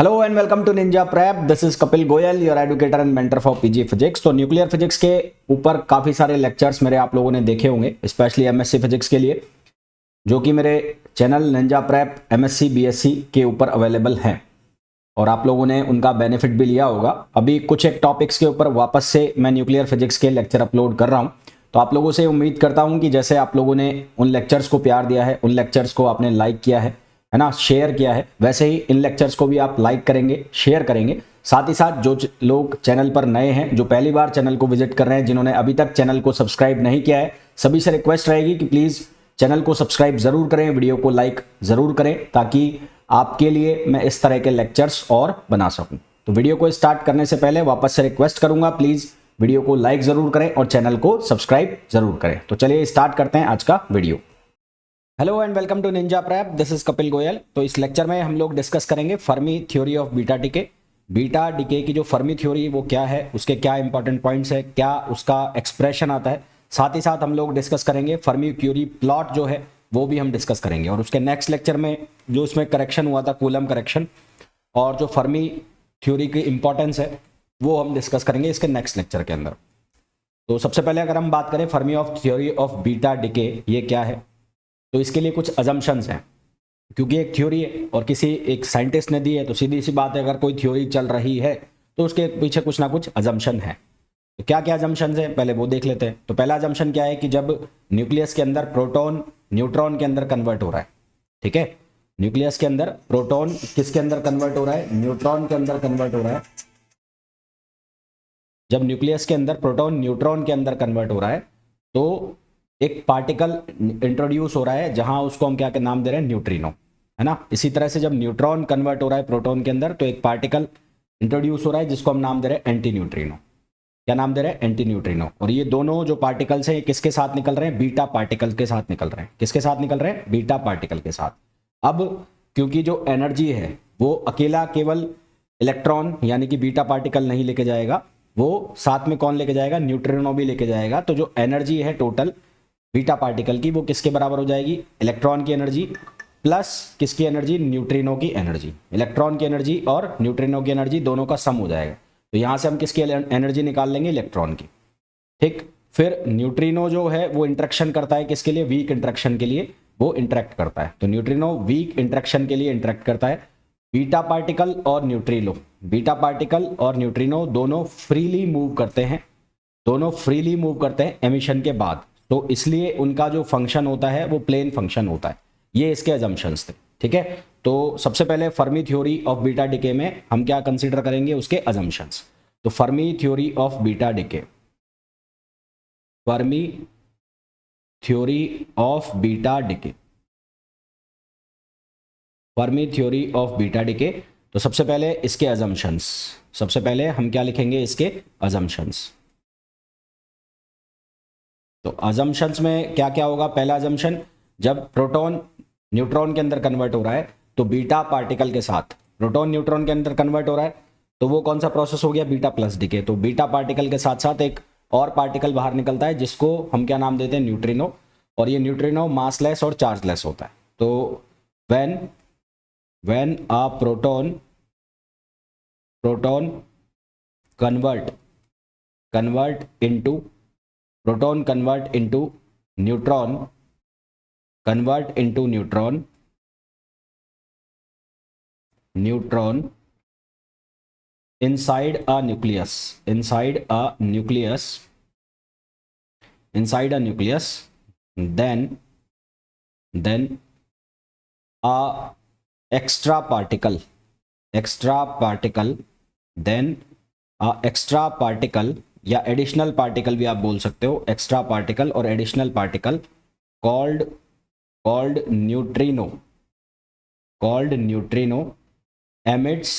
Hello and welcome to Ninja Prep. This is Kapil Goyal, your educator and mentor for PG physics. तो nuclear physics के ऊपर काफ़ी सारे lectures मेरे आप लोगों ने देखे होंगे, स्पेशली एमएससी फिजिक्स के लिए, जो कि मेरे channel Ninja prep MSc BSc के ऊपर अवेलेबल हैं और आप लोगों ने उनका बेनिफिट भी लिया होगा। अभी कुछ एक टॉपिक्स के ऊपर वापस से मैं न्यूक्लियर फिजिक्स के लेक्चर अपलोड कर रहा हूँ, तो आप लोगों से उम्मीद करता हूँ कि जैसे आप लोगों ने उन लेक्चर्स को प्यार दिया है, उन लेक्चर्स को आपने लाइक किया है ना, शेयर किया है, वैसे ही इन लेक्चर्स को भी आप लाइक करेंगे, शेयर करेंगे। साथ ही साथ जो लोग चैनल पर नए हैं, जो पहली बार चैनल को विजिट कर रहे हैं, जिन्होंने अभी तक चैनल को सब्सक्राइब नहीं किया है, सभी से रिक्वेस्ट रहेगी कि प्लीज़ चैनल को सब्सक्राइब ज़रूर करें, वीडियो को लाइक ज़रूर करें, ताकि आपके लिए मैं इस तरह के लेक्चर्स और बना सकूं। तो वीडियो को स्टार्ट करने से पहले वापस से रिक्वेस्ट करूंगा, प्लीज़ वीडियो को लाइक ज़रूर करें और चैनल को सब्सक्राइब ज़रूर करें। तो चलिए स्टार्ट करते हैं आज का video. Hello and welcome to Ninja Prep, this is Kapil Goyal. तो इस लेक्चर में हम लोग डिस्कस करेंगे Fermi theory of beta decay. Beta decay की जो फर्मी थ्योरी वो क्या है, उसके क्या इंपॉर्टेंट पॉइंट्स है, क्या उसका एक्सप्रेशन आता है। साथ ही साथ हम लोग डिस्कस करेंगे फर्मी क्यूरी प्लॉट जो है वो भी हम डिस्कस करेंगे। और उसके नेक्स्ट लेक्चर में जो उसमें करेक्शन हुआ था, कूलम करेक्शन, और जो फर्मी थ्योरी की इंपॉर्टेंस है वो हम डिस्कस करेंगे इसके नेक्स्ट लेक्चर के अंदर। तो सबसे पहले अगर हम बात करें Fermi of theory of beta decay, ये क्या है, तो इसके लिए कुछ अजम्पशंस हैं। क्योंकि एक थ्योरी है और किसी एक साइंटिस्ट ने दी है, तो सीधी सी बात है, अगर कोई थ्योरी चल रही है तो उसके पीछे कुछ ना कुछ अजम्पशन है। तो क्या क्या अजम्पशंस हैं पहले वो देख लेते हैं। तो पहला अजम्पशन क्या है कि जब न्यूक्लियस के अंदर प्रोटॉन न्यूट्रॉन के अंदर कन्वर्ट हो रहा है, ठीक है, न्यूक्लियस के अंदर प्रोटॉन किसके अंदर कन्वर्ट हो रहा है, न्यूट्रॉन के अंदर कन्वर्ट हो रहा है। जब न्यूक्लियस के अंदर प्रोटॉन न्यूट्रॉन के अंदर कन्वर्ट हो रहा है तो एक पार्टिकल इंट्रोड्यूस हो रहा है, जहां उसको हम क्या के नाम दे रहे हैं, न्यूट्रिनो, है ना। इसी तरह से जब न्यूट्रॉन कन्वर्ट हो रहा है प्रोटॉन के अंदर, तो एक पार्टिकल इंट्रोड्यूस हो रहा है जिसको हम नाम दे रहे हैं एंटी न्यूट्रिनो। क्या नाम दे रहे हैं, एंटी न्यूट्रिनो। और ये दोनों जो पार्टिकल्स हैं किसके साथ निकल रहे हैं, बीटा पार्टिकल के साथ निकल रहे हैं। किसके साथ निकल रहे हैं, बीटा पार्टिकल के साथ। अब क्योंकि जो एनर्जी है वो अकेला केवल इलेक्ट्रॉन यानी कि बीटा पार्टिकल नहीं लेके जाएगा, वो साथ में कौन लेके जाएगा, न्यूट्रिनो भी लेके जाएगा। तो जो एनर्जी है टोटल बीटा पार्टिकल की, वो किसके बराबर हो जाएगी, इलेक्ट्रॉन की एनर्जी प्लस किसकी एनर्जी, न्यूट्रिनो की एनर्जी। इलेक्ट्रॉन की एनर्जी और न्यूट्रिनो की एनर्जी दोनों का सम हो जाएगा। तो यहां से हम किसकी एनर्जी निकाल लेंगे, इलेक्ट्रॉन की, ठीक। फिर न्यूट्रिनो जो है वो इंटरेक्शन करता है किसके लिए, वीक इंटरेक्शन के लिए वो इंटरेक्ट करता है। तो न्यूट्रिनो वीक इंटरेक्शन के लिए इंटरेक्ट करता है। बीटा पार्टिकल और न्यूट्रिनो, बीटा पार्टिकल और न्यूट्रिनो दोनों फ्रीली मूव करते हैं, दोनों फ्रीली मूव करते हैं एमिशन के बाद। तो इसलिए उनका जो फंक्शन होता है वो प्लेन फंक्शन होता है। ये इसके अजम्पशंस थे, ठीक है। तो सबसे पहले Fermi theory of beta decay में हम क्या कंसीडर करेंगे, उसके अजम्पशंस। तो Fermi theory of beta decay, Fermi theory of beta decay, Fermi theory of beta decay. तो सबसे पहले इसके अजम्पशंस, सबसे पहले हम क्या लिखेंगे, इसके अजम्पशंस। तो अजम्पशंस में क्या क्या होगा, पहला अजम्पशन, जब प्रोटॉन न्यूट्रॉन के अंदर कन्वर्ट हो रहा है तो बीटा पार्टिकल के साथ, प्रोटॉन न्यूट्रॉन के अंदर कन्वर्ट हो रहा है तो वो कौन सा प्रोसेस हो गया, बीटा प्लस डिके। तो बीटा पार्टिकल के साथ साथ एक और पार्टिकल बाहर निकलता है जिसको हम क्या नाम देते हैं, न्यूट्रिनो। और ये न्यूट्रिनो मासलेस और चार्जलेस होता है। तो when when a proton proton convert convert into proton convert into neutron, convert into neutron inside a nucleus, inside a nucleus, inside a nucleus, then a extra particle, then a extra particle या additional particle भी आप बोल सकते हो, extra particle और additional particle, called called neutrino, called neutrino emits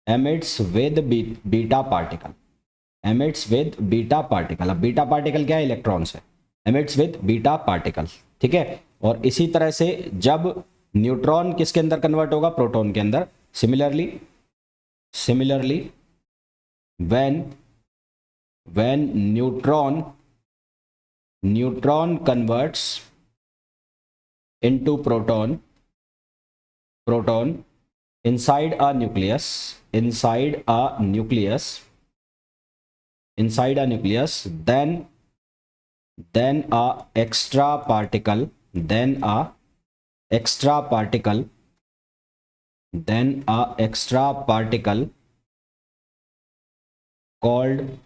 emits with beta particle, emits with beta particle. अब beta particle क्या है, इलेक्ट्रॉन्स है, एमिट्स विद बीटा पार्टिकल, ठीक है। और इसी तरह से जब न्यूट्रॉन किसके अंदर कन्वर्ट होगा, प्रोटॉन के अंदर। Similarly when neutron converts into proton inside a nucleus, inside a nucleus, inside a nucleus, then a extra particle, then a extra particle, then a extra particle called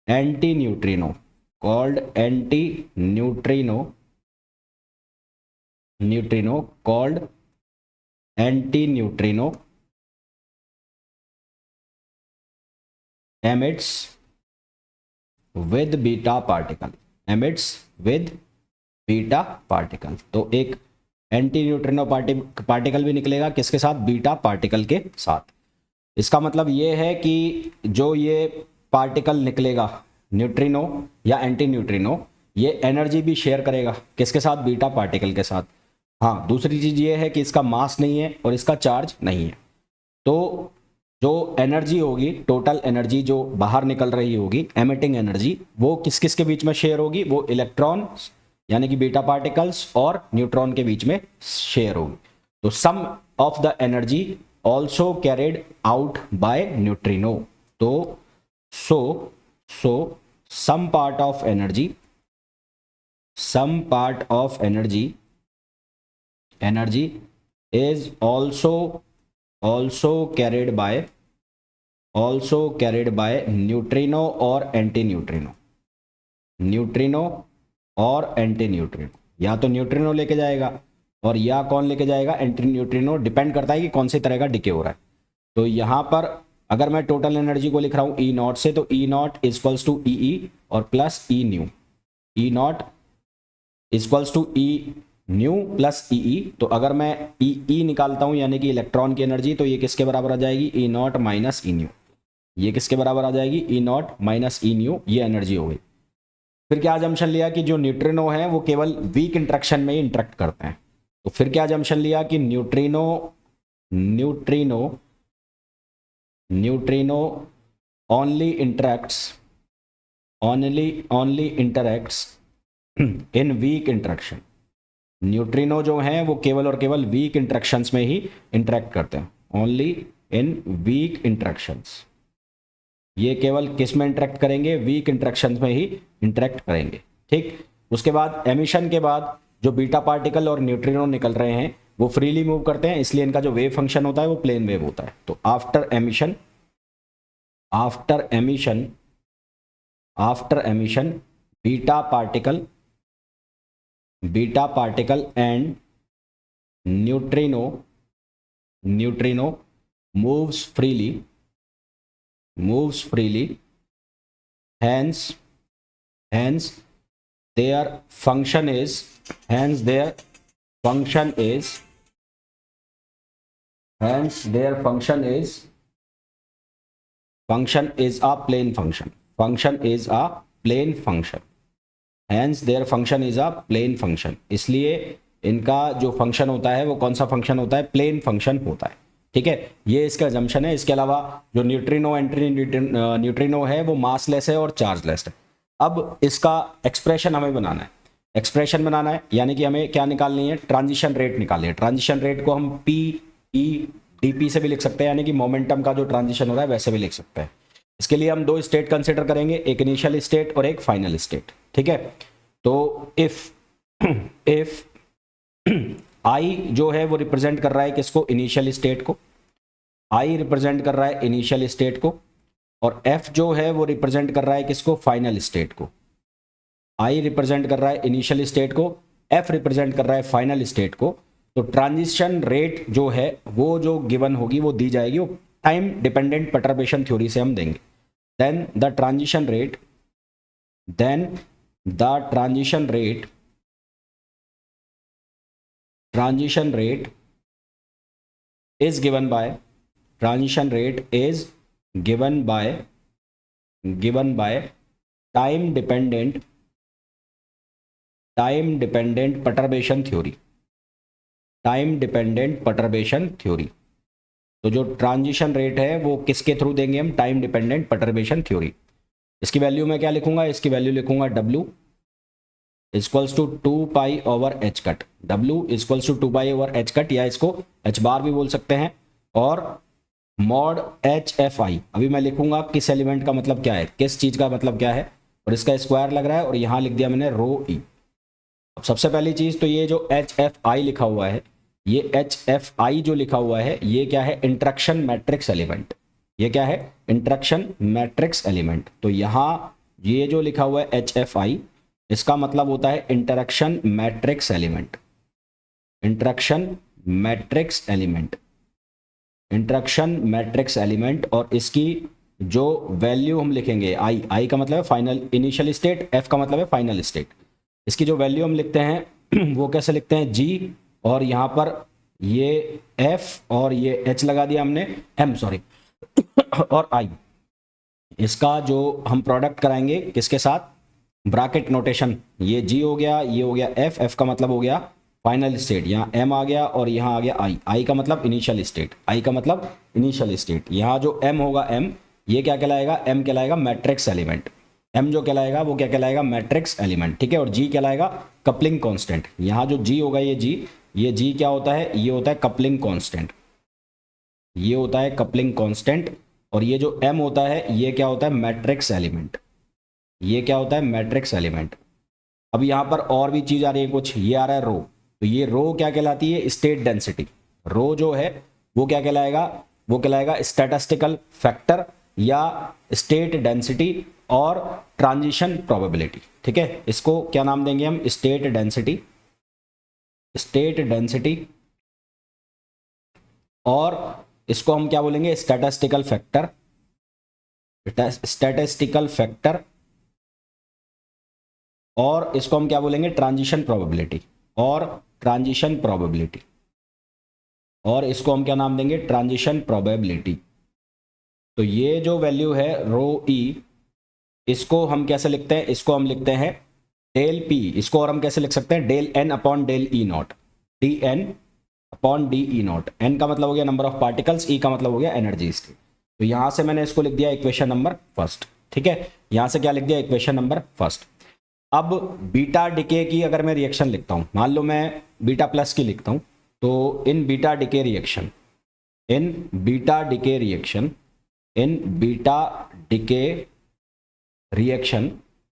antineutrino, called antineutrino, neutrino, called antineutrino emits with beta particle, emits with beta particle. तो एक anti neutrino particle भी निकलेगा, किसके साथ? Beta particle के साथ। इसका मतलब ये है कि जो ये पार्टिकल निकलेगा न्यूट्रिनो या एंटी न्यूट्रिनो, ये एनर्जी भी शेयर करेगा, किसके साथ? बीटा पार्टिकल के साथ। हाँ, दूसरी चीज़ ये है कि इसका मास नहीं है और इसका चार्ज नहीं है। तो जो एनर्जी होगी, टोटल एनर्जी जो बाहर निकल रही होगी, एमिटिंग एनर्जी, वो किस किस के बीच में शेयर होगी? वो इलेक्ट्रॉन यानी कि बीटा पार्टिकल्स और न्यूट्रॉन के बीच में शेयर होगी। तो some of the energy also carried out by neutrino. तो so some part of energy, some part of energy is also carried by neutrino और antineutrino, न्यूट्रिनो और एंटी-न्यूट्रिनो। या तो न्यूट्रिनो लेके जाएगा और या कौन लेके जाएगा? Anti neutrino. डिपेंड करता है कि कौन सी तरह का डिके हो रहा है। तो यहाँ पर अगर मैं टोटल एनर्जी को लिख रहा हूँ ई नॉट से, तो E naught equals to E और plus E nu, E naught equals to E nu plus E. तो अगर मैं ई निकालता हूं यानी कि इलेक्ट्रॉन की एनर्जी, तो ये किसके बराबर आ जाएगी? ई नॉट माइनस ई न्यू। ये किसके बराबर आ जाएगी? ई नॉट माइनस ई न्यू। ये एनर्जी हो गई। फिर क्या जम्पशन लिया कि जो न्यूट्रिनो है वो केवल वीक इंट्रैक्शन में ही इंटरेक्ट करते हैं। तो फिर क्या जम्पशन लिया कि न्यूट्रिनो ओनली इंटरेक्ट्स इन वीक इंटरेक्शन। न्यूट्रिनो जो हैं वो केवल और केवल वीक इंटरेक्शंस में ही इंटरेक्ट करते हैं, ओनली इन वीक इंटरेक्शंस। ये केवल किस में इंटरेक्ट करेंगे? वीक इंटरेक्शंस में ही इंटरेक्ट करेंगे। ठीक। उसके बाद एमिशन के बाद जो बीटा पार्टिकल और न्यूट्रिनो निकल रहे हैं वो फ्रीली मूव करते हैं, इसलिए इनका जो वेव फंक्शन होता है वो प्लेन वेव होता है। तो after emission beta particle and neutrino moves freely, hence their function is a plane function, hence their function is a plane function। इसलिए इनका जो फंक्शन होता है वो कौन सा फंक्शन होता है? प्लेन फंक्शन होता है। ठीक है, ये इसका जम्पशन है। इसके अलावा जो न्यूट्रिनो है वो मासलेस है और चार्जलेस है। अब इसका एक्सप्रेशन हमें बनाना है, यानी कि हमें क्या निकालनी है? ट्रांजिशन रेट निकालनी है। ट्रांजिशन रेट को हम पी ई डी पी से भी लिख सकते हैं, यानी कि मोमेंटम का जो ट्रांजिशन हो रहा है वैसे भी लिख सकते हैं। इसके लिए हम दो स्टेट कंसिडर करेंगे, एक इनिशियल स्टेट और एक फाइनल स्टेट। ठीक है, तो इफ आई जो है वो रिप्रेजेंट कर रहा है किसको? इनिशियल स्टेट को। आई रिप्रेजेंट कर रहा है इनिशियल स्टेट को, और एफ जो है वो रिप्रेजेंट कर रहा है किसको? फाइनल स्टेट को। आई रिप्रेजेंट कर रहा है इनिशियल स्टेट को, एफ रिप्रेजेंट कर रहा है फाइनल स्टेट को। तो ट्रांजिशन रेट जो है वो जो गिवन होगी वो दी जाएगी, वो टाइम डिपेंडेंट परटर्बेशन थ्योरी से हम देंगे। Then the transition rate is given by time dependent perturbation theory। तो जो ट्रांजिशन रेट है वो किसके थ्रू देंगे हम? Time dependent perturbation theory. इसकी वैल्यू मैं क्या लिखूंगा? इसकी वैल्यू लिखूंगा W equals to 2 pi over h cut. W equals to 2 pi over h cut, या इसको एच बार भी बोल सकते हैं। और मॉड HFI, अभी मैं लिखूंगा किस एलिमेंट का मतलब क्या है, किस चीज का मतलब क्या है, और इसका स्क्वायर लग रहा है, और यहां लिख दिया मैंने रो ई। अब सबसे पहली चीज तो ये जो HFI लिखा हुआ है, ये HFI जो लिखा हुआ है ये क्या है, इंटरेक्शन मैट्रिक्स एलिमेंट। ये क्या है, इंटरेक्शन मैट्रिक्स एलिमेंट। तो यहां ये जो लिखा हुआ है HFI, इसका मतलब होता है interaction matrix element. Interaction matrix element, interaction matrix element. और इसकी जो वैल्यू हम लिखेंगे आई का मतलब है फाइनल इनिशियल स्टेट, एफ का मतलब है फाइनल स्टेट। इसकी जो वैल्यू हम लिखते हैं वो कैसे लिखते हैं, जी, और यहाँ पर ये एफ और ये एच लगा दिया हमने, एम सॉरी, और आई। इसका जो हम प्रोडक्ट कराएंगे किसके साथ, ब्रैकेट नोटेशन, ये जी हो गया, ये हो गया एफ, एफ का मतलब हो गया फाइनल स्टेट, यहाँ एम आ गया, और यहाँ आ गया आई, आई का मतलब इनिशियल स्टेट, आई का मतलब इनिशियल स्टेट। यहाँ जो एम होगा, एम, ये क्या कहलाएगा, एम कहलाएगा मैट्रिक्स एलिमेंट। एम जो कहलाएगा वो क्या कहलाएगा, मैट्रिक्स एलिमेंट, ठीक है। और जी कहलाएगा कपलिंग कांस्टेंट। यहाँ जो जी होगा, ये जी क्या होता है, ये होता है कपलिंग कांस्टेंट, ये होता है कपलिंग कांस्टेंट। और ये जो एम होता है ये क्या होता है, मैट्रिक्स एलिमेंट, ये क्या होता है, मैट्रिक्स एलिमेंट। अब यहाँ पर और भी चीज आ रही है कुछ, ये आ रहा है रो। तो ये रो क्या कहलाती है, स्टेट डेंसिटी। रो जो है वो क्या कहलाएगा, वो कहलाएगा स्टैटिस्टिकल फैक्टर या स्टेट डेंसिटी और ट्रांजिशन प्रोबेबिलिटी, ठीक है। इसको क्या नाम देंगे हम, स्टेट डेंसिटी, स्टेट डेंसिटी, और इसको हम क्या बोलेंगे, स्टैटिस्टिकल फैक्टर, स्टैटिस्टिकल फैक्टर, और इसको हम क्या बोलेंगे, ट्रांजिशन प्रोबेबिलिटी, और ट्रांजिशन प्रोबेबिलिटी, और इसको हम क्या नाम देंगे, ट्रांजिशन प्रोबेबिलिटी। तो ये जो वैल्यू है रो ई, इसको हम कैसे लिखते हैं, इसको हम लिखते हैं डेल पी, इसको और हम कैसे लिख सकते हैं, del n upon del E naught, d n upon d E naught. N का मतलब हो गया नंबर ऑफ पार्टिकल्स, ई का मतलब हो गया एनर्जी स्टेट। तो यहां से मैंने इसको लिख दिया इक्वेशन नंबर फर्स्ट, ठीक है। यहां से क्या लिख दिया, इक्वेशन नंबर फर्स्ट। अब बीटा डिके की अगर मैं रिएक्शन लिखता हूं, मान लो मैं बीटा प्लस की लिखता हूं, तो इन बीटा डिके रिएक्शन, इन बीटा डिके रिएक्शन, इन बीटा डिके रिएक्शन,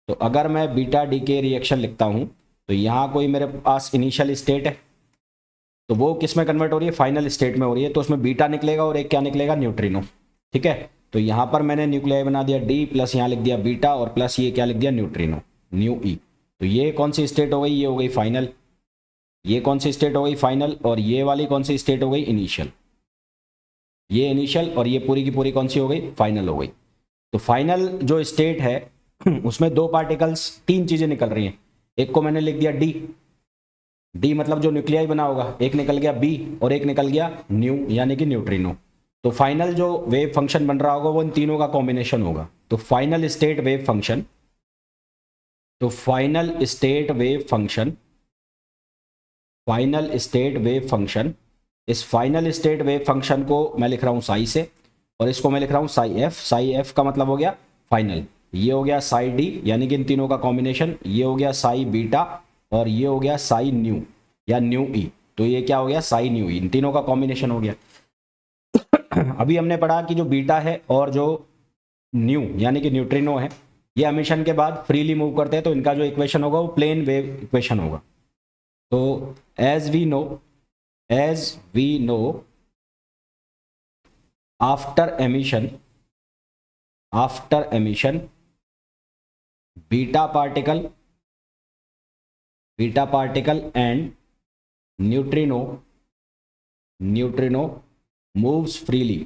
तो अगर मैं बीटा डिके रिएक्शन लिखता हूं तो यहां कोई मेरे पास इनिशियल स्टेट है, तो वो किस में कन्वर्ट हो रही है, फाइनल स्टेट में हो रही है। तो उसमें बीटा निकलेगा और एक क्या निकलेगा, न्यूट्रिनो, ठीक है। तो यहां पर मैंने न्यूक्लियाई बना दिया डी, प्लस यहां लिख दिया बीटा, और प्लस ये क्या लिख दिया, न्यूट्रिनो, न्यू ई। तो ये कौन सी स्टेट हो गई, ये हो गई फाइनल। ये कौन सी स्टेट हो गई, फाइनल। और ये वाली कौन सी स्टेट हो गई, इनिशियल। ये इनिशियल, और ये पूरी की पूरी कौन सी हो गई, फाइनल हो गई। तो फाइनल जो स्टेट है उसमें दो पार्टिकल्स, तीन चीजें निकल रही हैं। एक को मैंने लिख दिया डी, डी मतलब जो न्यूक्लियाई बना होगा, एक निकल गया बी, और एक निकल गया न्यू यानी कि न्यूट्रिनो। तो फाइनल जो वेव फंक्शन बन रहा होगा वो इन तीनों का कॉम्बिनेशन होगा। तो फाइनल स्टेट वेव फंक्शन, तो final state wave function, final state wave function, इस फाइनल स्टेट वेव फंक्शन को मैं लिख रहा हूं साई से, और इसको मैं लिख रहा हूं साई एफ। साई एफ का मतलब हो गया फाइनल, ये हो गया साई डी यानी कि इन तीनों का कॉम्बिनेशन, ये हो गया साई बीटा, और ये हो गया साई न्यू या न्यू ई। तो ये क्या हो गया, साई न्यू ई, इन तीनों का कॉम्बिनेशन हो गया। अभी हमने पढ़ा कि जो बीटा है और जो न्यू यानी कि न्यूट्रिनो है, ये एमिशन के बाद फ्रीली मूव करते हैं, तो इनका जो इक्वेशन होगा वो प्लेन वेव इक्वेशन होगा। तो as we know after emission beta particle and neutrino moves freely,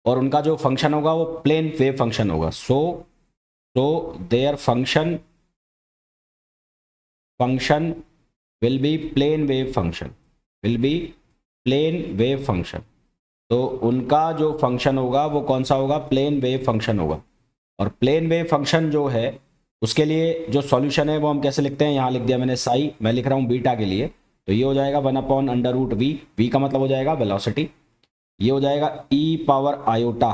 और उनका जो फंक्शन होगा वो प्लेन वेव फंक्शन होगा। So their function will be plane wave function, तो उनका जो फंक्शन होगा वो कौन सा होगा, प्लेन वेव फंक्शन होगा। और प्लेन वेव फंक्शन जो है उसके लिए जो सॉल्यूशन है वो हम कैसे लिखते हैं, यहाँ लिख दिया मैंने साई, मैं लिख रहा हूँ बीटा के लिए, तो ये हो जाएगा 1/√v, v का मतलब हो जाएगा वेलोसिटी, ये हो जाएगा e पावर आयोटा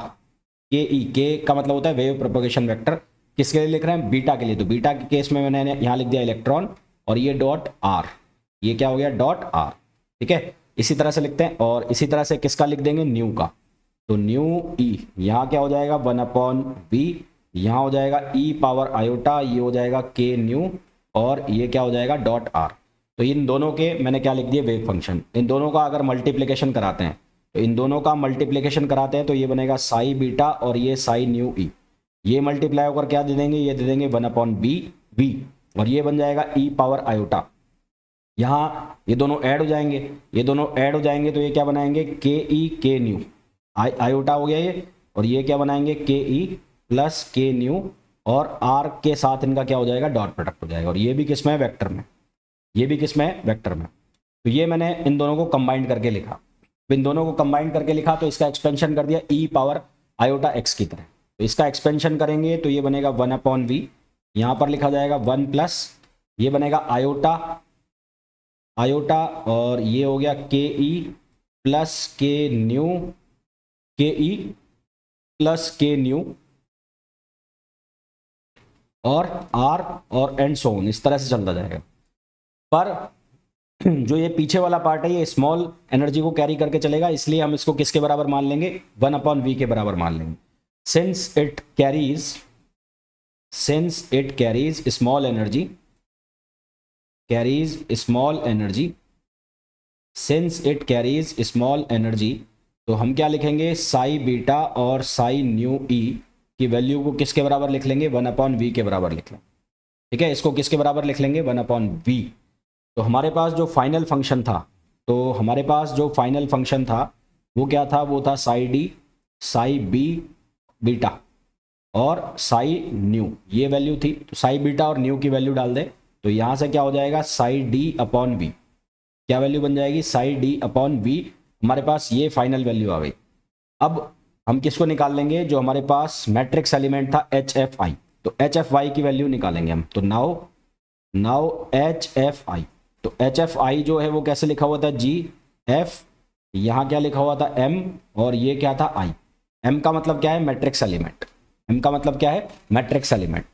के ई, के का मतलब होता है वेव प्रोपगेशन वेक्टर। किसके लिए लिख रहे हैं, बीटा के लिए। तो बीटा के केस में मैंने यहाँ लिख दिया इलेक्ट्रॉन, और ये डॉट आर, ये क्या हो गया डॉट आर, ठीक है। इसी तरह से लिखते हैं और इसी तरह से किसका लिख देंगे न्यू का, तो न्यू ई यहाँ क्या हो जाएगा 1/v, यहाँ हो जाएगा e पावर आयोटा, ये हो जाएगा k न्यू और ये क्या हो जाएगा डॉट आर। तो इन दोनों के मैंने क्या लिख दिया वेव फंक्शन, इन दोनों का अगर मल्टीप्लिकेशन कराते हैं तो इन दोनों का मल्टीप्लिकेशन कराते हैं तो ये बनेगा साई बीटा और ये साई न्यू ई, ये मल्टीप्लाई होकर क्या दे देंगे, ये दे देंगे 1/v और ये बन जाएगा e पावर आयोटा। यहाँ ये दोनों ऐड हो जाएंगे, ये दोनों ऐड हो जाएंगे तो ये क्या बनाएंगे के ई के न्यू, आयोटा हो गया ये, और ये क्या बनाएंगे के ई प्लस के न्यू और आर के साथ इनका क्या हो जाएगा डॉट प्रोडक्ट हो जाएगा, और ये भी किस में है वेक्टर में, ये भी किस में है वेक्टर में। तो ये मैंने इन दोनों को कंबाइन करके लिखा, इन दोनों को कंबाइन करके लिखा तो इसका एक्सपेंशन कर दिया e पावर आयोटा x की तरह। तो इसका एक्सपेंशन करेंगे तो ये बनेगा 1/v, यहाँ पर लिखा जाएगा 1 प्लस ये बनेगा आयोटा आयोटा और ये हो गया के ई प्लस के न्यू, के ई प्लस के न्यू और आर और एंड सो ऑन, इस तरह से चलता जाएगा। पर जो ये पीछे वाला पार्ट है ये स्मॉल एनर्जी को कैरी करके चलेगा, इसलिए हम इसको किसके बराबर मान लेंगे 1/v के बराबर मान लेंगे। Since it carries small energy, since it carries small energy, तो हम क्या लिखेंगे साई बीटा और साई न्यू ई की वैल्यू को किसके बराबर लिख लेंगे 1/v के बराबर लिख लेंगे, ठीक है। इसको किसके बराबर लिख लेंगे 1/v। तो हमारे पास जो फाइनल फंक्शन था, वो क्या था, वो था psi d psi b beta और साई न्यू, ये वैल्यू थी। तो साई बीटा और न्यू की वैल्यू डाल दे तो यहाँ से क्या हो जाएगा साई d/v, क्या वैल्यू बन जाएगी साई d/v। हमारे पास ये फाइनल वैल्यू आ गई। अब हम किसको निकाल लेंगे, जो हमारे पास मैट्रिक्स एलिमेंट था HFI, तो HFI की वैल्यू निकालेंगे हम। तो नाउ HFI, तो HFI जो है वो कैसे लिखा हुआ था GF, यहाँ क्या लिखा हुआ था M और ये क्या था I। M का मतलब क्या है मैट्रिक्स एलिमेंट, M का मतलब क्या है मैट्रिक्स एलिमेंट।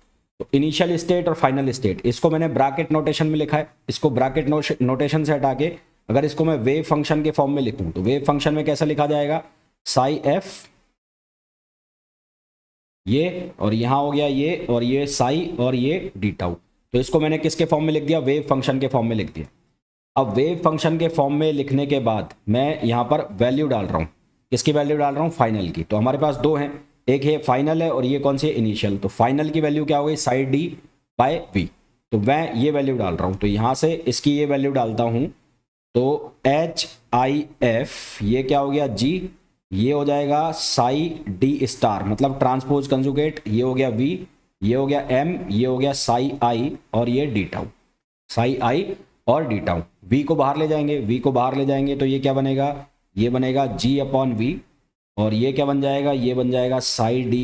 तो इनिशियल स्टेट और फाइनल स्टेट, इसको मैंने ब्रैकेट नोटेशन में लिखा है, इसको ब्रैकेट नोटेशन से हटा के अगर इसको मैं वेव फंक्शन के फॉर्म में लिखूं तो वेव फंक्शन में कैसा लिखा जाएगा साई f, ये और यहाँ हो गया ये और ये साई और ये डी टाउ। तो इसको मैंने किसके फॉर्म में लिख दिया वेव फंक्शन के फॉर्म में लिख दिया। अब वेव फंक्शन के फॉर्म में लिखने के बाद मैं यहाँ पर वैल्यू डाल रहा हूँ, किसकी वैल्यू डाल रहा हूँ फाइनल की। तो हमारे पास दो हैं, एक है फाइनल है और ये कौन सी इनिशियल। तो फाइनल की वैल्यू क्या हो गई साई d/v, तो मैं ये वैल्यू डाल रहा हूँ। तो यहाँ से इसकी ये वैल्यू डालता हूँ तो HIF ये क्या हो गया G, ये हो जाएगा साई d* मतलब ट्रांसपोज कंजुगेट, ये हो गया V, ये हो गया M, ये हो गया साई I और ये डी टाउ, साई I और डी टाउ। V को बाहर ले जाएंगे, V को बाहर ले जाएंगे तो ये क्या बनेगा, ये बनेगा G/v और ये क्या बन जाएगा, ये बन जाएगा साई d*,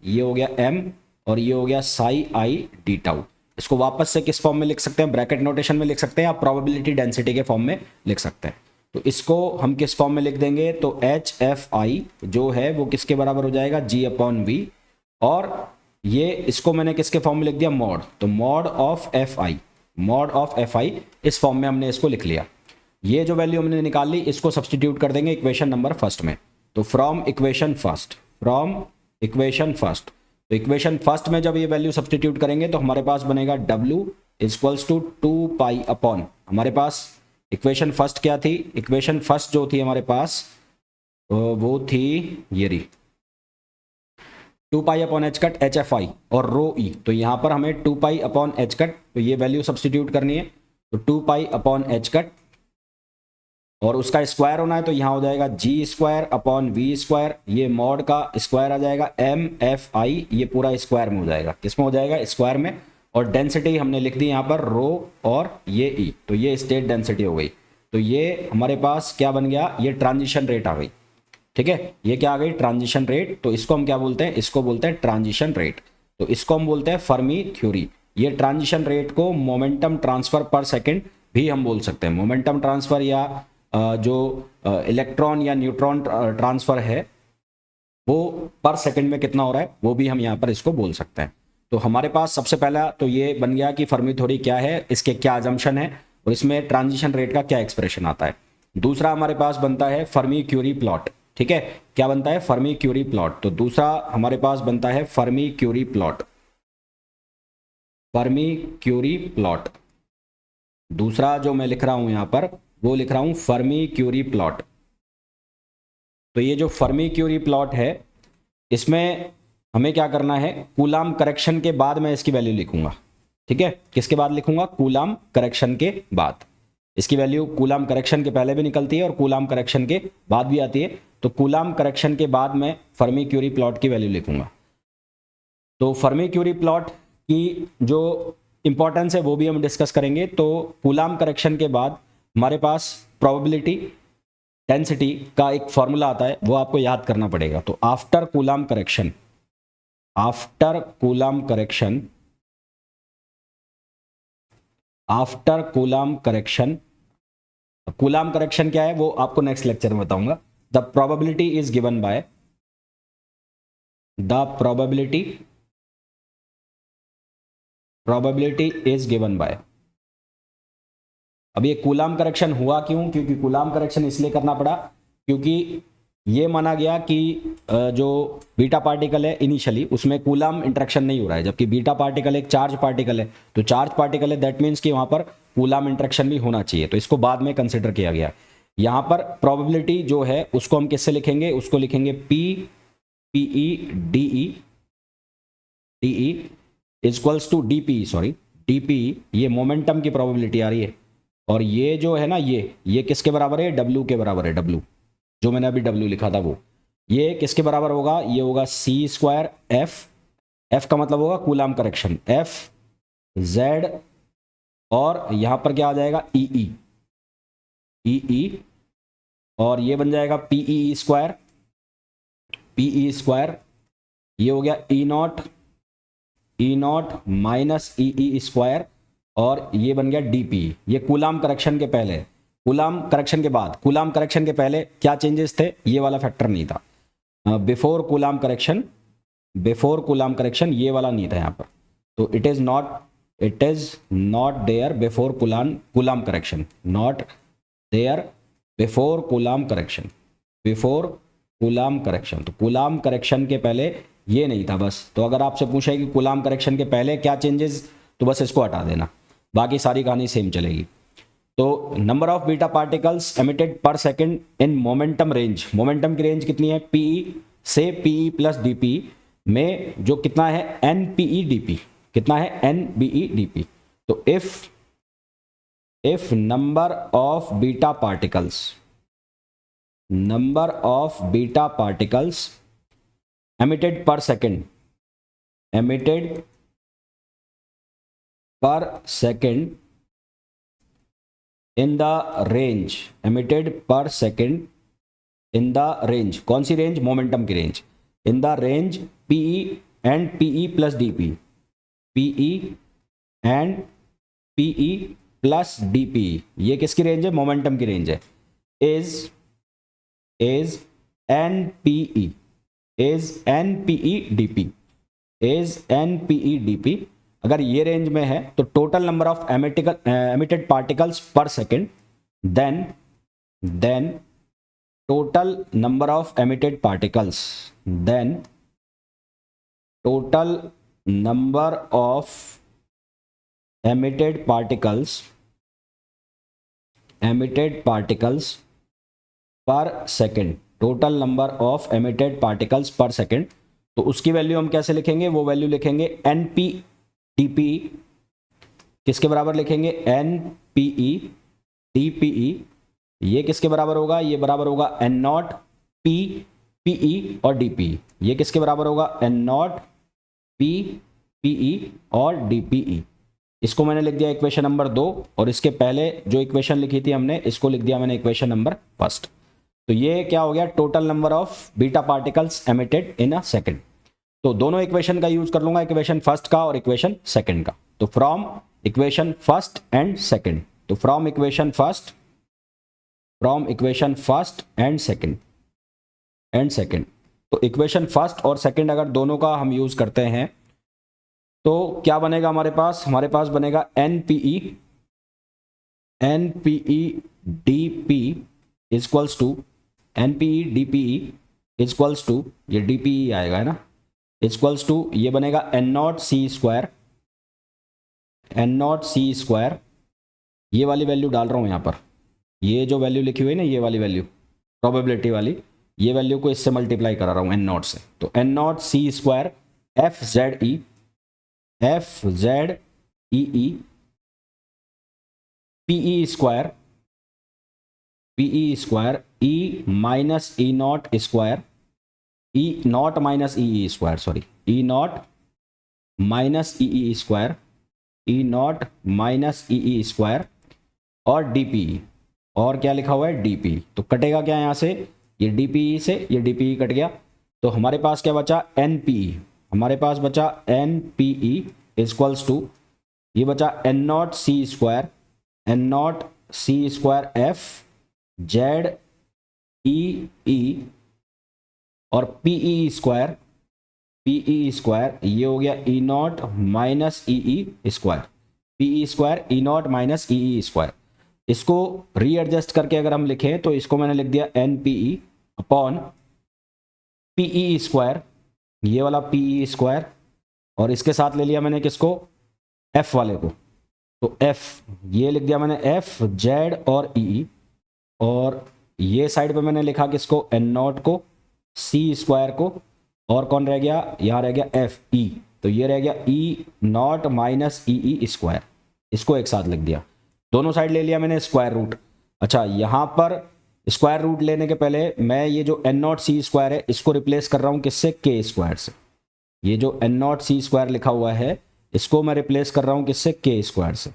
ये हो गया M और ये हो गया साई I डी टाउ। इसको वापस से किस फॉर्म में लिख सकते हैं, ब्रैकेट नोटेशन में लिख सकते हैं या प्रोबेबिलिटी डेंसिटी के फॉर्म में लिख सकते हैं। तो इसको हम किस फॉर्म में लिख देंगे, तो HFI जो है वो किसके बराबर हो जाएगा G/v और ये इसको मैंने किसके फॉर्म में लिख दिया मॉड, तो मॉड ऑफ FI इस फॉर्म में हमने इसको लिख लिया। ये जो वैल्यू हमने निकाल ली इसको सब्सटीट्यूट कर देंगे इक्वेशन नंबर फर्स्ट में। तो फ्रॉम इक्वेशन फर्स्ट, तो इक्वेशन फर्स्ट में जब ये वैल्यू सब्सटीट्यूट करेंगे तो हमारे पास बनेगा W = 2π/, हमारे पास इक्वेशन फर्स्ट क्या थी, इक्वेशन फर्स्ट जो थी हमारे पास वो थी ये रही 2π/h HFI और ρe। तो यहाँ पर हमें 2π/h, तो ये वैल्यू सब्सटीट्यूट करनी है। तो 2π/h और उसका स्क्वायर होना है तो यहाँ हो जाएगा G²/v², ये मॉड का स्क्वायर आ जाएगा MFI, ये पूरा स्क्वायर में हो जाएगा, किसमें हो जाएगा स्क्वायर में। और डेंसिटी हमने लिख दी यहाँ पर रो और ये E, तो ये स्टेट डेंसिटी हो गई। तो ये हमारे पास क्या बन गया, ये ट्रांजिशन रेट आ गई, ठीक है, ये क्या आ गई ट्रांजिशन रेट। तो इसको हम क्या बोलते हैं, इसको बोलते हैं ट्रांजिशन रेट। तो इसको हम बोलते हैं फर्मी थ्योरी। ये ट्रांजिशन रेट को मोमेंटम ट्रांसफर पर सेकेंड भी हम बोल सकते हैं। मोमेंटम ट्रांसफर या जो इलेक्ट्रॉन या न्यूट्रॉन ट्रांसफर है वो पर सेकंड में कितना हो रहा है वो भी हम यहाँ पर इसको बोल सकते हैं। तो हमारे पास सबसे पहला तो ये बन गया कि फर्मी थ्योरी क्या है, इसके क्या अजम्पशन है। और इसमें ट्रांजिशन रेट का क्या एक्सप्रेशन आता है। दूसरा हमारे पास बनता है फर्मी क्यूरी प्लॉट, ठीक है, क्या बनता है, फर्मी क्यूरी प्लॉट। तो दूसरा हमारे पास बनता है Fermi Curie plot, Fermi Curie plot. दूसरा जो मैं लिख रहा हूं यहां पर वो लिख रहा हूं फर्मी क्यूरी प्लॉट। तो ये जो फर्मी क्यूरी प्लॉट है इसमें हमें क्या करना है, कूलाम करेक्शन के बाद मैं इसकी वैल्यू लिखूंगा, ठीक है, किसके बाद लिखूंगा, कूलाम करेक्शन के बाद। इसकी वैल्यू कूलाम करेक्शन के पहले भी निकलती है और कूलाम करेक्शन के बाद भी आती है। तो कूलाम करेक्शन के बाद मैं फर्मी क्यूरी प्लॉट की वैल्यू लिखूंगा। तो फर्मी क्यूरी प्लॉट की जो इंपॉर्टेंस है वो भी हम डिस्कस करेंगे। तो कूलाम करेक्शन के बाद हमारे पास प्रोबेबिलिटी डेंसिटी का एक फॉर्मूला आता है, वो आपको याद करना पड़ेगा। तो after Coulomb correction, after Coulomb correction, after Coulomb correction, coulomb correction क्या है वो आपको नेक्स्ट लेक्चर में बताऊंगा। The probability is given by, the probability is given by. अब ये कूलाम करेक्शन हुआ क्यों, क्योंकि कूलाम करेक्शन इसलिए करना पड़ा क्योंकि ये माना गया कि जो बीटा पार्टिकल है इनिशियली उसमें कूलाम इंटरेक्शन नहीं हो रहा है, जबकि बीटा पार्टिकल एक चार्ज पार्टिकल है। तो चार्ज पार्टिकल है दैट मीन्स कि वहां पर कूलाम इंटरेक्शन भी होना चाहिए, तो इसको बाद में कंसिडर किया गया। यहां पर प्रोबेबिलिटी जो है उसको हम किससे लिखेंगे, उसको लिखेंगे p p e d e, d e equals to d p, sorry d p, ये मोमेंटम की प्रोबेबिलिटी आ रही है। और ये जो है ना ये किसके बराबर है, डब्ल्यू के बराबर है, डब्ल्यू जो मैंने अभी डब्ल्यू लिखा था वो, ये किसके बराबर होगा, ये होगा सी स्क्वायर एफ, एफ का मतलब होगा कूलाम करेक्शन, एफ जेड, और यहां पर क्या आ जाएगा ई ई, और ये बन जाएगा पीई स्क्वायर, पीई स्क्वायर, ये हो गया E naught minus E square, और ये बन गया डीपी। ये कूलाम करेक्शन के पहले, कूलाम करेक्शन के बाद, कूलाम करेक्शन के पहले क्या चेंजेस थे, ये वाला फैक्टर नहीं था। Before Coulomb correction, before Coulomb correction ये वाला नहीं था यहाँ पर। तो it is not there before Coulomb correction, not there before Coulomb correction, before Coulomb correction. तो कूलाम करेक्शन के पहले ये नहीं था बस। तो अगर आपसे पूछा है कि कूलाम करेक्शन के पहले क्या चेंजेस, तो बस इसको हटा देना, बाकी सारी कहानी सेम चलेगी। तो number of beta particles emitted per second in momentum range, momentum की रेंज कितनी है, पीई से पीई प्लस डीपी में जो कितना है एन पीई डीपी, कितना है एन बीई डीपी। तो if number of beta particles, number of beta particles emitted per second, emitted per second in the range, emitted per second in the range, कौन सी range, momentum की range, in the range p e and p e plus d p, p e and p e plus d p, ये किसकी range है, momentum की range है, is n p e, is n p e d p, is n p e DP. अगर ये रेंज में है तो total number of emitted particles per second, then total number of emitted particles, then total number of emitted particles, emitted particles per second, total number of emitted particles per second. तो उसकी value हम कैसे लिखेंगे, वो value लिखेंगे NP DP, किसके बराबर लिखेंगे, एन पीई डीपीई, ये किसके बराबर होगा, ये बराबर होगा एन नॉट पी पीई और डीपी, ये किसके बराबर होगा, एन नॉट पी पीई और डीपीई। इसको मैंने लिख दिया इक्वेशन नंबर 2, और इसके पहले जो इक्वेशन लिखी थी हमने इसको लिख दिया मैंने इक्वेशन नंबर 1। तो ये क्या हो गया, total number of beta particles emitted in a second. तो दोनों इक्वेशन का यूज कर लूंगा, इक्वेशन फर्स्ट का और इक्वेशन सेकंड का। तो from equation first and second, तो from equation first and second, तो इक्वेशन फर्स्ट और सेकंड अगर दोनों का हम यूज करते हैं तो क्या बनेगा हमारे पास बनेगा N P E N P E D P equals to N P E D P E equals to, ये डी पी ई आएगा है ना, इजक्वल्स टू ये बनेगा N naught C square, N naught C square, ये वाली वैल्यू डाल रहा हूँ यहाँ पर, ये जो वैल्यू लिखी हुई है ना, ये वाली वैल्यू प्रोबेबिलिटी वाली, ये वैल्यू को इससे मल्टीप्लाई करा रहा हूँ एन नॉट से, तो N naught C square F Z E E P E square E minus E naught square, E naught minus E square, sorry E naught minus E square, E naught minus E square और DP, और क्या लिखा हुआ है DP, तो कटेगा क्या यहाँ से, ये डीपी से ये डीपी कट गया, तो हमारे पास क्या बचा एनपीई, हमारे पास बचा एनपीई इजक्वल्स टू, ये बचा N naught C square F Z E और पीई स्क्वायर ये हो गया E naught minus E square, P E square E naught minus E square. इसको रीएडजस्ट करके अगर हम लिखें तो इसको मैंने लिख दिया N P E upon P E square, ये वाला पीई स्क्वायर, और इसके साथ ले लिया मैंने किसको, एफ वाले को, तो एफ ये लिख दिया मैंने एफ जेड और ई, और ये साइड पे मैंने लिखा किसको, एन नॉट को, सी स्क्वायर को, और कौन रह गया, यहाँ रह गया एफ ई, तो ये रह गया E naught minus E square, इसको एक साथ लिख दिया, दोनों साइड ले लिया मैंने स्क्वायर रूट। अच्छा, यहाँ पर स्क्वायर रूट लेने के पहले मैं ये जो एन नॉट सी स्क्वायर है इसको रिप्लेस कर रहा हूँ किससे, के स्क्वायर से, ये जो एन नॉट सी स्क्वायर लिखा हुआ है इसको मैं रिप्लेस कर रहा हूँ किससे, के स्क्वायर से,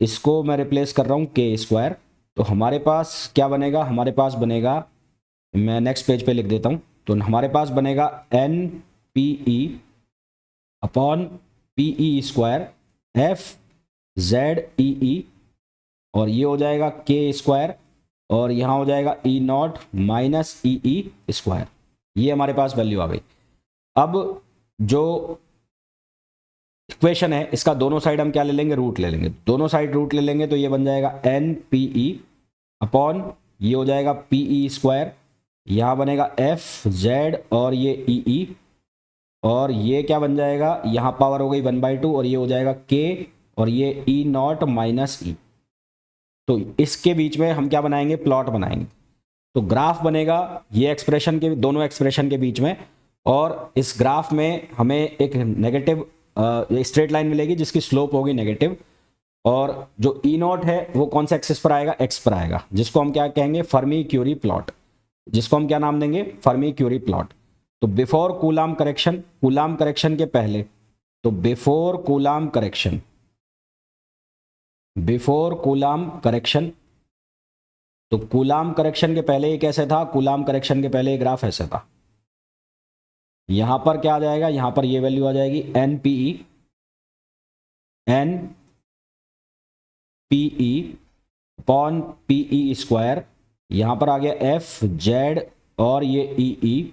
इसको मैं रिप्लेस कर रहा हूँ के स्क्वायर, तो हमारे पास क्या बनेगा, हमारे पास बनेगा, मैं नेक्स्ट पेज पे लिख देता हूँ, तो हमारे पास बनेगा N P E upon P E square F Z E, और ये हो जाएगा के स्क्वायर, और यहाँ हो जाएगा E naught minus E square, ये हमारे पास वैल्यू आ गई। अब जो इक्वेशन है इसका दोनों साइड हम क्या ले लेंगे, रूट ले लेंगे, दोनों साइड रूट ले लेंगे, तो ये बन जाएगा एन पी ई अपॉन ये हो जाएगा पीई स्क्वायर, यहाँ बनेगा एफ जेड और ये ई, और ये क्या बन जाएगा, यहाँ पावर हो गई 1/2 और ये हो जाएगा के, और ये ई नॉट माइनस ई, तो इसके बीच में हम क्या बनाएंगे, प्लॉट बनाएंगे, तो ग्राफ बनेगा ये एक्सप्रेशन के, दोनों एक्सप्रेशन के बीच में, और इस ग्राफ में हमें एक नेगेटिव स्ट्रेट लाइन मिलेगी जिसकी स्लोप होगी नेगेटिव, और जो ई नॉट है वो कौन से एक्सिस पर आएगा, एक्स पर आएगा, जिसको हम क्या कहेंगे, फर्मी क्यूरी प्लॉट, जिसको हम क्या नाम देंगे, फर्मी क्यूरी प्लॉट। तो बिफोर कूलाम करेक्शन के पहले, तो बिफोर कूलाम करेक्शन, तो कूलाम करेक्शन के पहले ये कैसे था, कूलाम करेक्शन के पहले ये ग्राफ ऐसे था, यहां पर क्या आ जाएगा, यहां पर ये वैल्यू आ जाएगी N P E upon P E square, यहां पर आ गया एफ जेड और ये ई,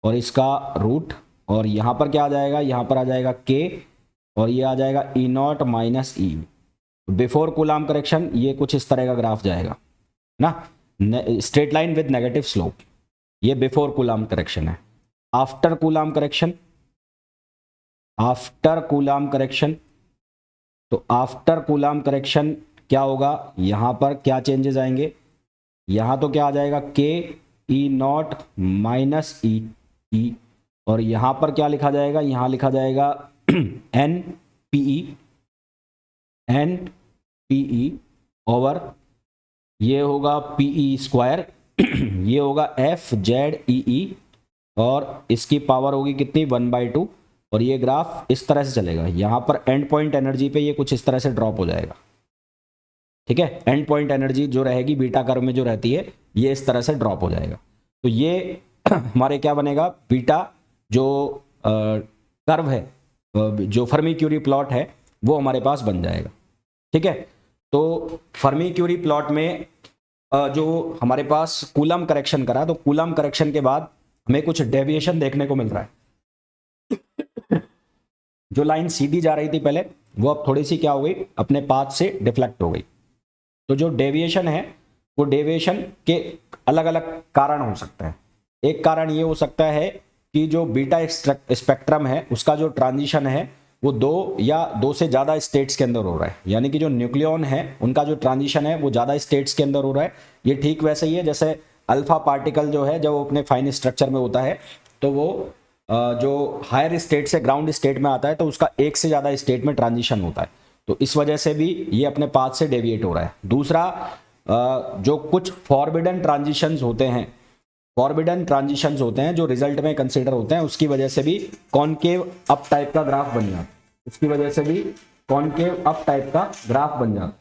और इसका रूट, और यहां पर क्या आ जाएगा, यहां पर आ जाएगा के, और ये आ जाएगा E naught minus E. Before Coulomb correction ये कुछ इस तरह का ग्राफ जाएगा ना, straight line with negative slope, ये बिफोर कूलाम करेक्शन है। आफ्टर कूलाम करेक्शन, तो आफ्टर कूलाम करेक्शन क्या होगा, यहां पर क्या चेंजेस आएंगे, यहां तो क्या आ जाएगा के ई नॉट माइनस ई, और यहां पर क्या लिखा जाएगा, यहां लिखा जाएगा एन पीई ओवर ये होगा पीई स्क्वायर ये होगा एफ जेड ई, और इसकी पावर होगी कितनी, 1/2, और ये ग्राफ इस तरह से चलेगा, यहां पर एंड पॉइंट एनर्जी पे ये कुछ इस तरह से ड्रॉप हो जाएगा, ठीक है, एंड पॉइंट एनर्जी जो रहेगी बीटा कर्व में जो रहती है ये इस तरह से ड्रॉप हो जाएगा, तो ये हमारे क्या बनेगा, बीटा जो कर्व है, जो फर्मी क्यूरी प्लॉट है वो हमारे पास बन जाएगा, ठीक है। तो फर्मी क्यूरी प्लॉट में जो हमारे पास कूलम करेक्शन करा, तो कूलम करेक्शन के बाद हमें कुछ डेविएशन देखने को मिल रहा है जो लाइन सीधी जा रही थी पहले वो अब थोड़ी सी क्या हो गई, अपने पाथ से डिफ्लेक्ट हो गई, तो जो डेविएशन है वो डेविएशन के अलग अलग कारण हो सकते हैं। एक कारण ये हो सकता है कि जो बीटा स्पेक्ट्रम है उसका जो ट्रांजिशन है वो 2 या 2 से ज़्यादा स्टेट्स के अंदर हो रहा है, यानी कि जो न्यूक्लियॉन है उनका जो ट्रांजिशन है वो ज़्यादा स्टेट्स के अंदर हो रहा है। ये ठीक वैसे ही है जैसे अल्फा पार्टिकल जो है जब वो अपने फाइन स्ट्रक्चर में होता है तो वो जो हायर स्टेट से ग्राउंड स्टेट में आता है तो उसका एक से ज़्यादा स्टेट में ट्रांजिशन होता है, तो इस वजह से भी ये अपने पाथ से डेविएट हो रहा है। दूसरा, जो कुछ फॉरबिडन ट्रांजिशंस होते हैं, जो रिजल्ट में कंसीडर होते हैं, उसकी वजह से भी कॉनकेव अप टाइप का ग्राफ बन जाता है,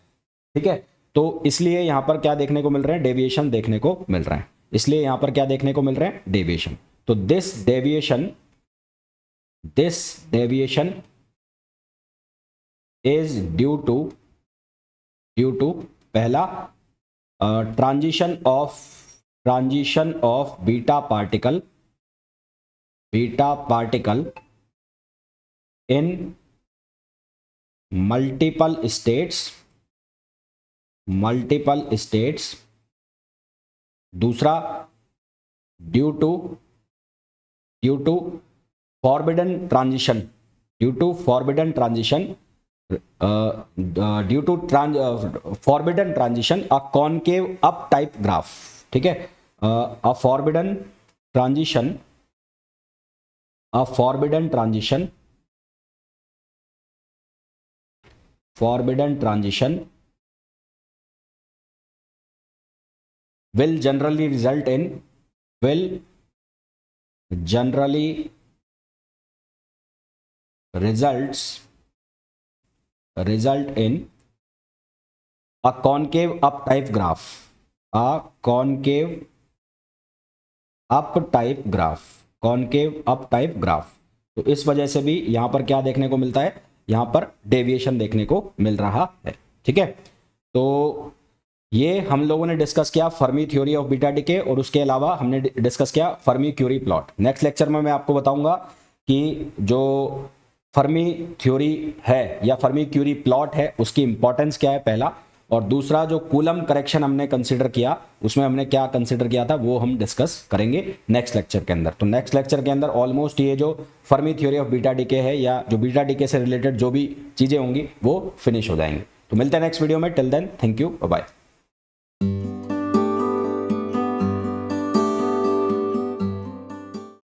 ठीक है। तो इसलिए यहां पर क्या देखने को मिल रहे हैं, डेविएशन देखने को मिल रहा है। इसलिए यहां पर क्या देखने को मिल रहे हैं, डेविएशन। तो this deviation is due to पहला transition of beta particle in multiple states. दूसरा, due to forbidden transition a concave up type graph, ठीक है। a forbidden transition will generally result in a concave up type graph, तो इस वजह से भी यहां पर क्या देखने को मिलता है, यहां पर डेविएशन देखने को मिल रहा है, ठीक है। तो ये हम लोगों ने डिस्कस किया Fermi theory of beta decay, और उसके अलावा हमने डिस्कस किया Fermi Curie plot. Next lecture में मैं आपको बताऊंगा कि जो फर्मी थ्योरी है या फर्मी क्यूरी प्लॉट है उसकी इंपॉर्टेंस क्या है, पहला, और दूसरा जो कूलम करेक्शन हमने कंसीडर किया उसमें हमने क्या कंसीडर किया था वो हम डिस्कस करेंगे नेक्स्ट लेक्चर के अंदर। तो नेक्स्ट लेक्चर के अंदर ऑलमोस्ट ये जो Fermi theory of beta DK है या जो बीटा डीके से रिलेटेड जो भी चीजें होंगी वो फिनिश हो जाएंगी। तो मिलते हैं नेक्स्ट वीडियो में, till then thank you, bye.